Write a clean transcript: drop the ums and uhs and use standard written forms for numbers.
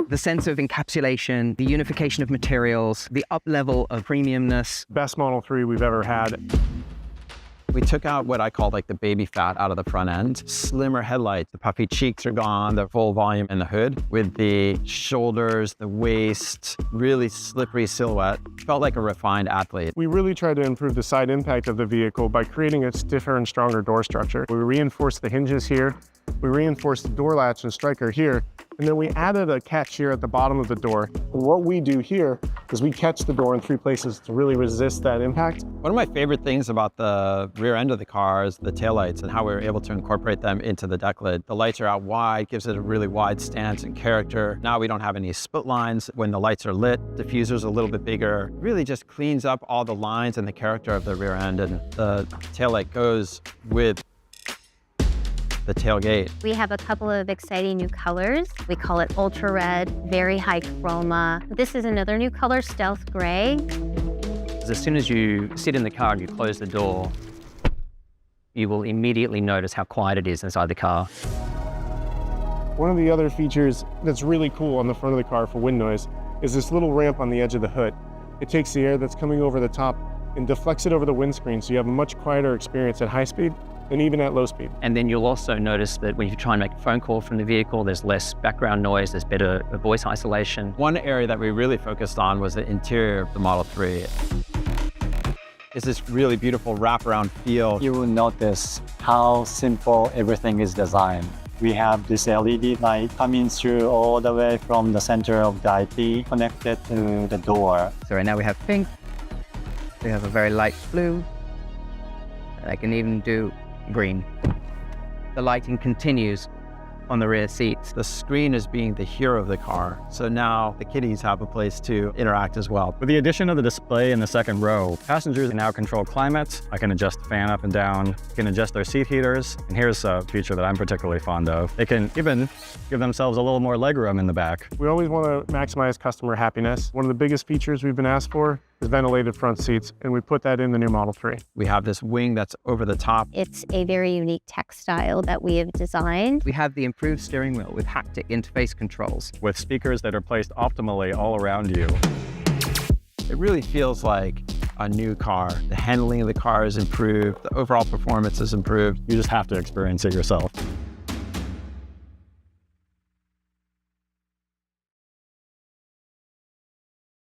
The sense of encapsulation, the unification of materials, the up level of premiumness. Best Model 3 we've ever had. We took out what I call like the baby fat out of the front end. Slimmer headlights, the puffy cheeks are gone, the full volume in the hood with the shoulders, the waist, really slippery silhouette. Felt like a refined athlete. We really tried to improve the side impact of the vehicle by creating a stiffer and stronger door structure. We reinforced the hinges here, we reinforced the door latch and striker here, and then we added a catch here at the bottom of the door. And what we do here is we catch the door in 3 places to really resist that impact. One of my favorite things about the rear end of the car is the taillights and how we were able to incorporate them into the deck lid. The lights are out wide, gives it a really wide stance and character. Now we don't have any split lines when the lights are lit. Diffuser's a little bit bigger. Really just cleans up all the lines and the character of the rear end, and the taillight goes with the tailgate. We have a couple of exciting new colors. We call it Ultra Red, very high chroma. This is another new color, Stealth Gray. As soon as you sit in the car and you close the door, you will immediately notice how quiet it is inside the car. One of the other features that's really cool on the front of the car for wind noise is this little ramp on the edge of the hood. It takes the air that's coming over the top and deflects it over the windscreen, so you have a much quieter experience at high speed and even at low speed. And then you'll also notice that when you try and make a phone call from the vehicle, there's less background noise, there's better voice isolation. One area that we really focused on was the interior of the Model 3. It's this really beautiful wraparound feel. You will notice how simple everything is designed. We have this LED light coming through all the way from the center of the IP connected to the door. So right now we have pink, we have a very light blue, and I can even do green. The lighting continues on the rear seats. The screen is being the hero of the car, so now the kiddies have a place to interact as well. With the addition of the display in the second row, passengers can now control climates. I can adjust the fan up and down, can adjust their seat heaters, and here's a feature that I'm particularly fond of. They can even give themselves a little more legroom in the back. We always want to maximize customer happiness. One of the biggest features we've been asked for is ventilated front seats, and we put that in the new Model 3. We have this wing that's over the top. It's a very unique textile that we have designed. We have the improved steering wheel with haptic interface controls. With speakers that are placed optimally all around you. It really feels like a new car. The handling of the car is improved, the overall performance is improved. You just have to experience it yourself.